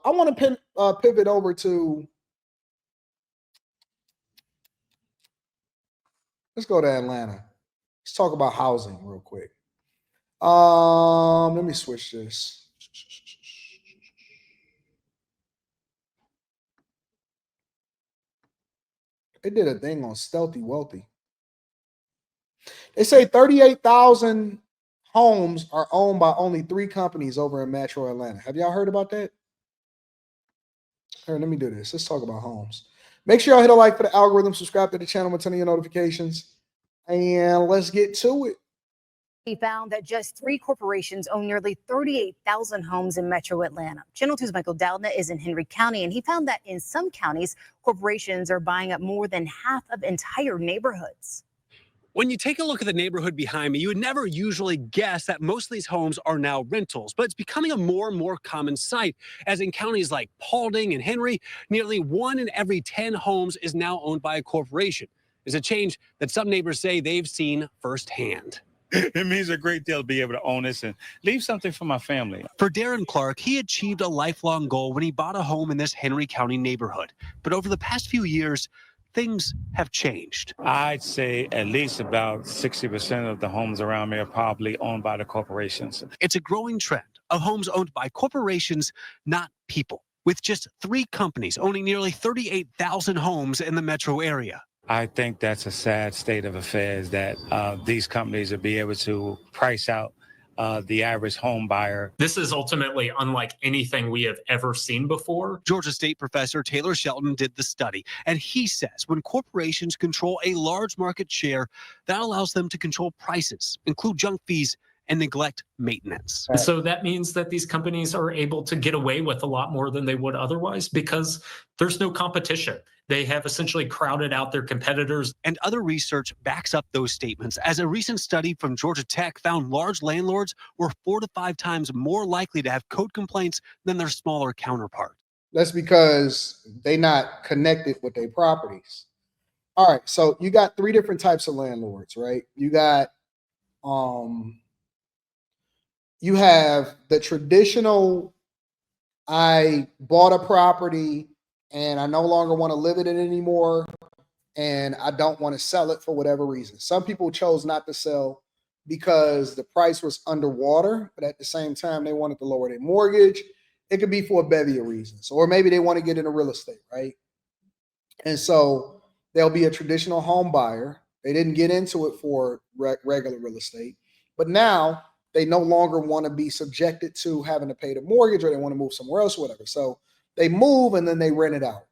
I want to pivot over to, let's go to Atlanta. Let's talk about housing real quick. Let me switch this. They did a thing on Stealthy Wealthy. They say 38,000 homes are owned by only 3 companies over in Metro Atlanta. Have y'all heard about that? Here, let me do this. Let's talk about homes. Make sure y'all hit a like for the algorithm, subscribe to the channel with 10 of your notifications, and let's get to it. He found that just 3 corporations own nearly 38,000 homes in Metro Atlanta. Channel 2's Michael Dowdna is in Henry County, and he found that in some counties, corporations are buying up more than half of entire neighborhoods. When you take a look at the neighborhood behind me, you would never usually guess that most of these homes are now rentals, but it's becoming a more and more common sight, as in counties like Paulding and Henry, nearly 1 in every 10 homes is now owned by a corporation. It's a change that some neighbors say they've seen firsthand. It means a great deal to be able to own this and leave something for my family. For Darren Clark, he achieved a lifelong goal when he bought a home in this Henry County neighborhood. But over the past few years, things have changed. I'd say at least about 60% of the homes around me are probably owned by the corporations. It's a growing trend of homes owned by corporations, not people, with just 3 companies owning nearly 38,000 homes in the metro area. I think that's a sad state of affairs that these companies will be able to price out the average home buyer. This is ultimately unlike anything we have ever seen before. Georgia State professor Taylor Shelton did the study, and he says when corporations control a large market share, that allows them to control prices, include junk fees, and neglect maintenance. And so that means that these companies are able to get away with a lot more than they would otherwise because there's no competition. They have essentially crowded out their competitors. And other research backs up those statements, as a recent study from Georgia Tech found large landlords were 4 to 5 times more likely to have code complaints than their smaller counterparts. That's because they're not connected with their properties. All right, so you got 3 different types of landlords, right? You got you have the traditional, I bought a property and I no longer want to live in it anymore, and I don't want to sell it for whatever reason. Some people chose not to sell because the price was underwater, but at the same time, they wanted to lower their mortgage. It could be for a bevy of reasons, or maybe they want to get into real estate, right? And so there'll be a traditional home buyer. They didn't get into it for regular real estate, but now they no longer want to be subjected to having to pay the mortgage, or they want to move somewhere else or whatever. So they move and then they rent it out.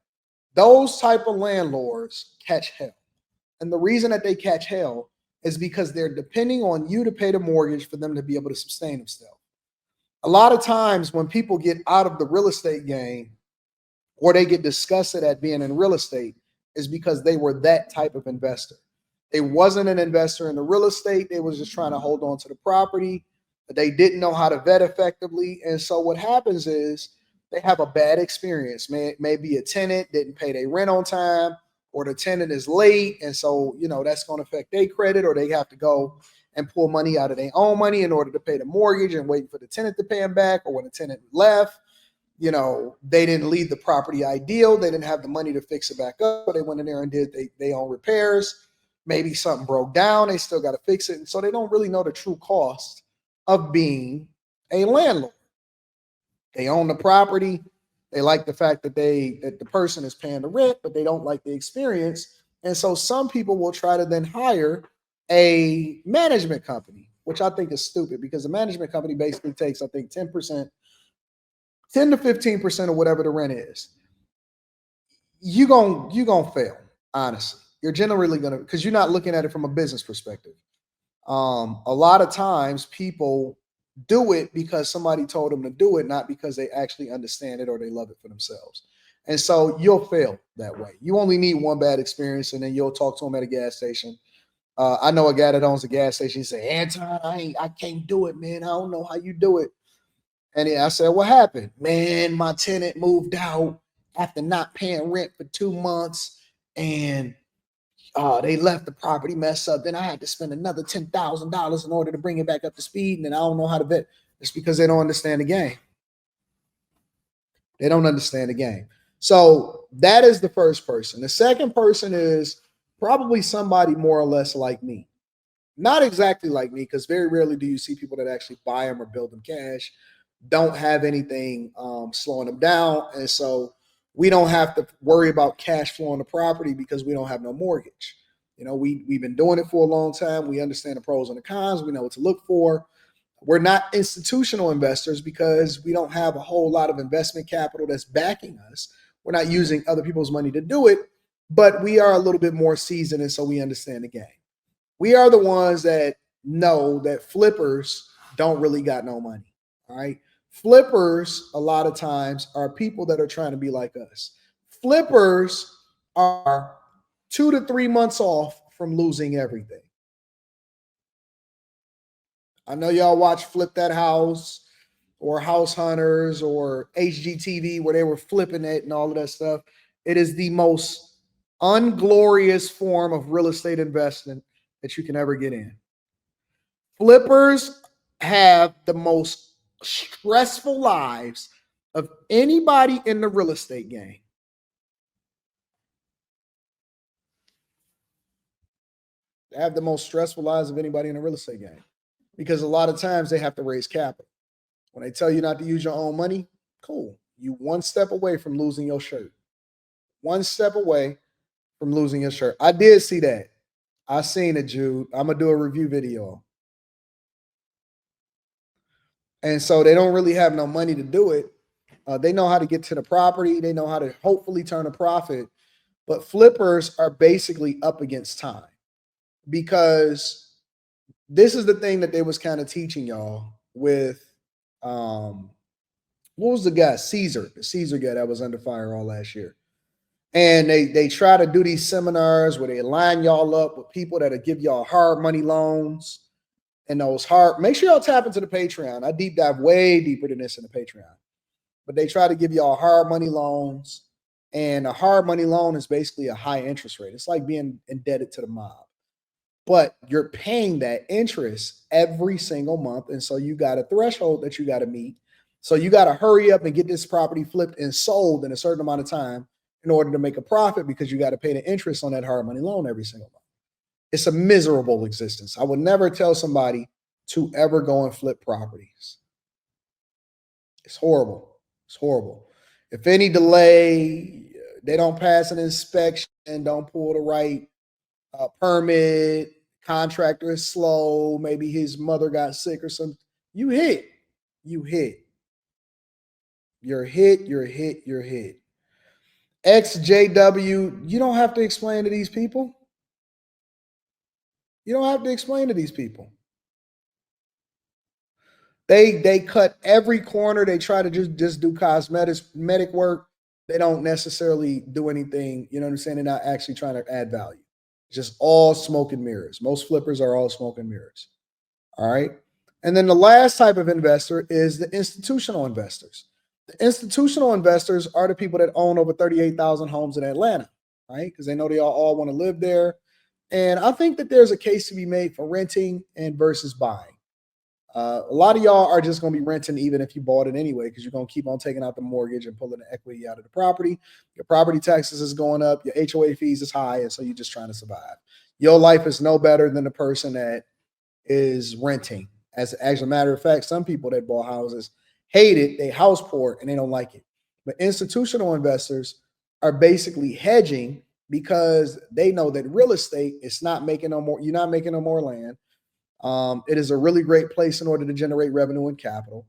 Those type of landlords catch hell. And the reason that they catch hell is because they're depending on you to pay the mortgage for them to be able to sustain themselves. A lot of times when people get out of the real estate game, or they get disgusted at being in real estate, is because they were that type of investor. They wasn't an investor in the real estate. They was just trying to hold on to the property, but they didn't know how to vet effectively. And so what happens is they have a bad experience. Maybe a tenant didn't pay their rent on time, or the tenant is late. And so, that's going to affect their credit, or they have to go and pull money out of their own money in order to pay the mortgage and waiting for the tenant to pay them back. Or when the tenant left, they didn't leave the property ideal. They didn't have the money to fix it back up. But they went in there and did their own repairs. Maybe something broke down. They still got to fix it. And so they don't really know the true cost of being a landlord. They own the property. They like the fact that the person is paying the rent, but they don't like the experience. And so some people will try to then hire a management company, which I think is stupid, because the management company basically takes, I think, 10% to 15% of whatever the rent is. You're gonna fail, honestly. You're generally gonna, because you're not looking at it from a business perspective. A lot of times people do it because somebody told them to do it, not because they actually understand it or they love it for themselves. And so you'll fail that way. You only need one bad experience, and then you'll talk to them at a gas station. I know a guy that owns a gas station. He said, "Anton, I can't do it, man. I don't know how you do it." And I said, "What happened?" "Man, my tenant moved out after not paying rent for 2 months, and they left the property mess up. Then I had to spend another $10,000 in order to bring it back up to speed, and then I don't know how to vet." It's because they don't understand the game. They don't understand the game. So that is the first person. The second person is probably somebody more or less like me. Not exactly like me, because very rarely do you see people that actually buy them or build them cash, don't have anything slowing them down. And so we don't have to worry about cash flow on the property because we don't have no mortgage. You know, we've been doing it for a long time. We understand the pros and the cons. We know what to look for. We're not institutional investors because we don't have a whole lot of investment capital that's backing us. We're not using other people's money to do it, but we are a little bit more seasoned, and so we understand the game. We are the ones that know that flippers don't really got no money. All right. Flippers, a lot of times, are people that are trying to be like us. Flippers are 2 to 3 months off from losing everything. I know y'all watch Flip That House or House Hunters or HGTV where they were flipping it and all of that stuff. It is the most unglorious form of real estate investment that you can ever get in. Flippers have the most stressful lives of anybody in the real estate game. They have the most stressful lives of anybody in the real estate game because a lot of times they have to raise capital. When they tell you not to use your own money, cool. You one step away from losing your shirt. One step away from losing your shirt. I did see that. I seen it, Jude. I'm going to do a review video. And so they don't really have no money to do it. They know how to get to the property. They know how to hopefully turn a profit. But flippers are basically up against time because this is the thing that they was kind of teaching y'all with, what was the guy? The Caesar guy that was under fire all last year. And they try to do these seminars where they line y'all up with people that'll give y'all hard money loans. And those hard, make sure y'all tap into the Patreon. I deep dive way deeper than this in the Patreon. But they try to give y'all hard money loans. And a hard money loan is basically a high interest rate. It's like being indebted to the mob. But you're paying that interest every single month. And so you got a threshold that you got to meet. So you got to hurry up and get this property flipped and sold in a certain amount of time in order to make a profit because you got to pay the interest on that hard money loan every single month. It's a miserable existence. I would never tell somebody to ever go and flip properties. It's horrible. It's horrible. If any delay, they don't pass an inspection, don't pull the right permit, contractor is slow, maybe his mother got sick or something, you hit. You're hit. XJW, you don't have to explain to these people. You don't have to explain to these people. They cut every corner. They try to just do cosmetic work. They don't necessarily do anything. You know what I'm saying? They're not actually trying to add value. It's just all smoke and mirrors. Most flippers are all smoke and mirrors. All right. And then the last type of investor is the institutional investors. The institutional investors are the people that own over 38,000 homes in Atlanta, right? Because they know they all want to live there. And I think that there's a case to be made for renting and versus buying. A lot of y'all are just going to be renting even if you bought it anyway, because you're going to keep on taking out the mortgage and pulling the equity out of the property. Your property taxes is going up. Your HOA fees is high. And so you're just trying to survive. Your life is no better than the person that is renting. As a matter of fact, some people that bought houses hate it. They house poor and they don't like it. But institutional investors are basically hedging because they know that real estate is not making no more. You're not making no more land. It is a really great place in order to generate revenue and capital.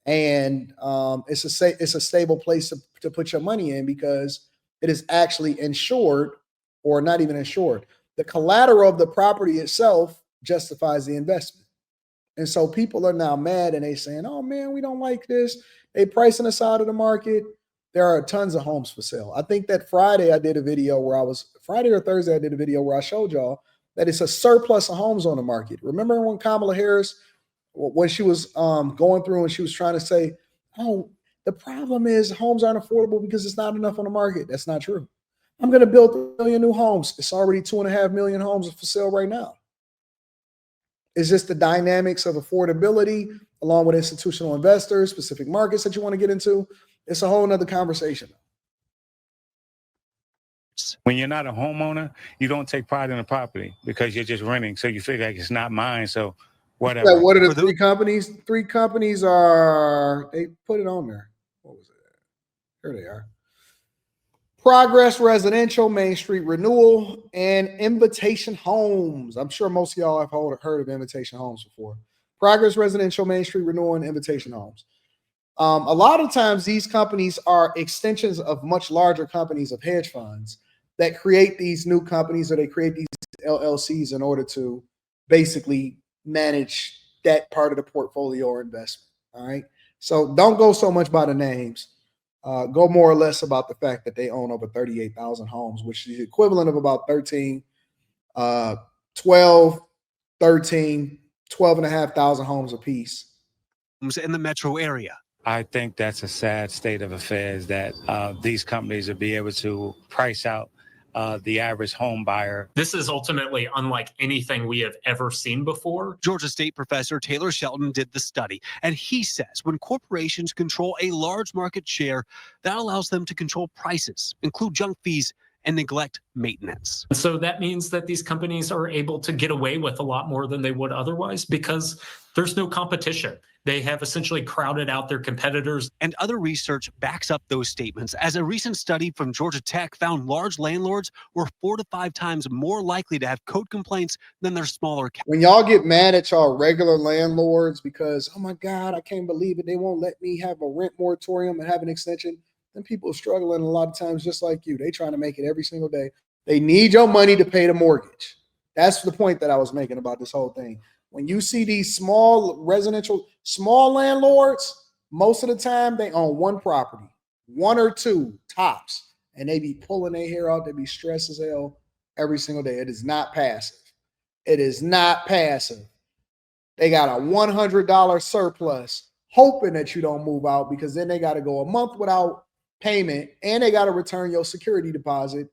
And it's a stable place to put your money in because it is actually insured, or not even insured. The collateral of the property itself justifies the investment. And so people are now mad and they saying, oh man, we don't like this. They pricing us out of the market. There are tons of homes for sale. I think that Friday or Thursday, I did a video where I showed y'all that it's a surplus of homes on the market. Remember when Kamala Harris, when she was going through and she was trying to say, oh, the problem is homes aren't affordable because it's not enough on the market. That's not true. I'm going to build 1 million new homes. It's already 2.5 million homes for sale right now. It's just the dynamics of affordability along with institutional investors, specific markets that you want to get into. It's a whole nother conversation. When you're not a homeowner, you don't take pride in the property because you're just renting. So you figure like it's not mine. So whatever. Like, what are For the those- 3 companies? 3 companies are, they put it on there. What was it? Here they are. Progress Residential, Main Street Renewal, and Invitation Homes. I'm sure most of y'all have heard of Invitation Homes before. Progress Residential, Main Street Renewal, and Invitation Homes. A lot of times these companies are extensions of much larger companies of hedge funds that create these new companies, or they create these LLCs in order to basically manage that part of the portfolio or investment. All right. So don't go so much by the names. Go more or less about the fact that they own over 38,000 homes, which is the equivalent of about 12 and a half thousand homes apiece. In the metro area. I think that's a sad state of affairs that these companies will be able to price out the average home buyer. This is ultimately unlike anything we have ever seen before. Georgia State professor Taylor Shelton did the study, and he says when corporations control a large market share, that allows them to control prices, include junk fees, and neglect maintenance. So that means that these companies are able to get away with a lot more than they would otherwise because there's no competition. They have essentially crowded out their competitors. And other research backs up those statements, as a recent study from Georgia Tech found large landlords were 4 to 5 times more likely to have code complaints than their smaller. When y'all get mad at y'all regular landlords because, oh my God, I can't believe it, they won't let me have a rent moratorium and have an extension, then people are struggling a lot of times just like you. They trying to make it every single day. They need your money to pay the mortgage. That's the point that I was making about this whole thing. When you see these small landlords, most of the time they own one property, 1 or 2 tops, and they be pulling their hair out. They be stressed as hell every single day. It is not passive. It is not passive. They got a $100 surplus hoping that you don't move out, because then they got to go a month without payment, and they got to return your security deposit,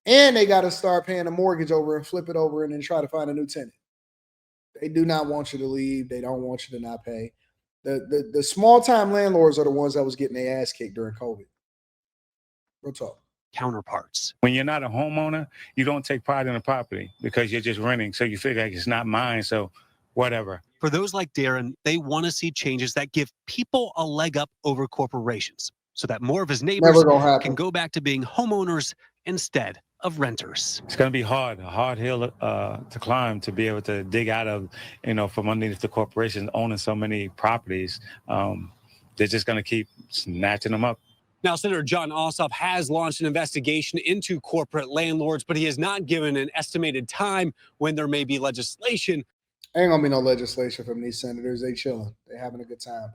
and they got to start paying a mortgage over and flip it over and then try to find a new tenant. They do not want you to leave. They don't want you to not pay. The small time landlords are the ones that was getting their ass kicked during COVID. Real talk. Counterparts. When you're not a homeowner, you don't take pride in the property because you're just renting. So you figure like it's not mine. So whatever. For those like Darren, they want to see changes that give people a leg up over corporations, so that more of his neighbors Never gonna happen. can go back to being homeowners instead of renters. It's going to be hard, a hard hill to climb to be able to dig out of, from underneath the corporations owning so many properties. They're just going to keep snatching them up. Now, Senator John Ossoff has launched an investigation into corporate landlords, but he has not given an estimated time when there may be legislation. Ain't gonna be no legislation from these senators. They chilling. They having a good time.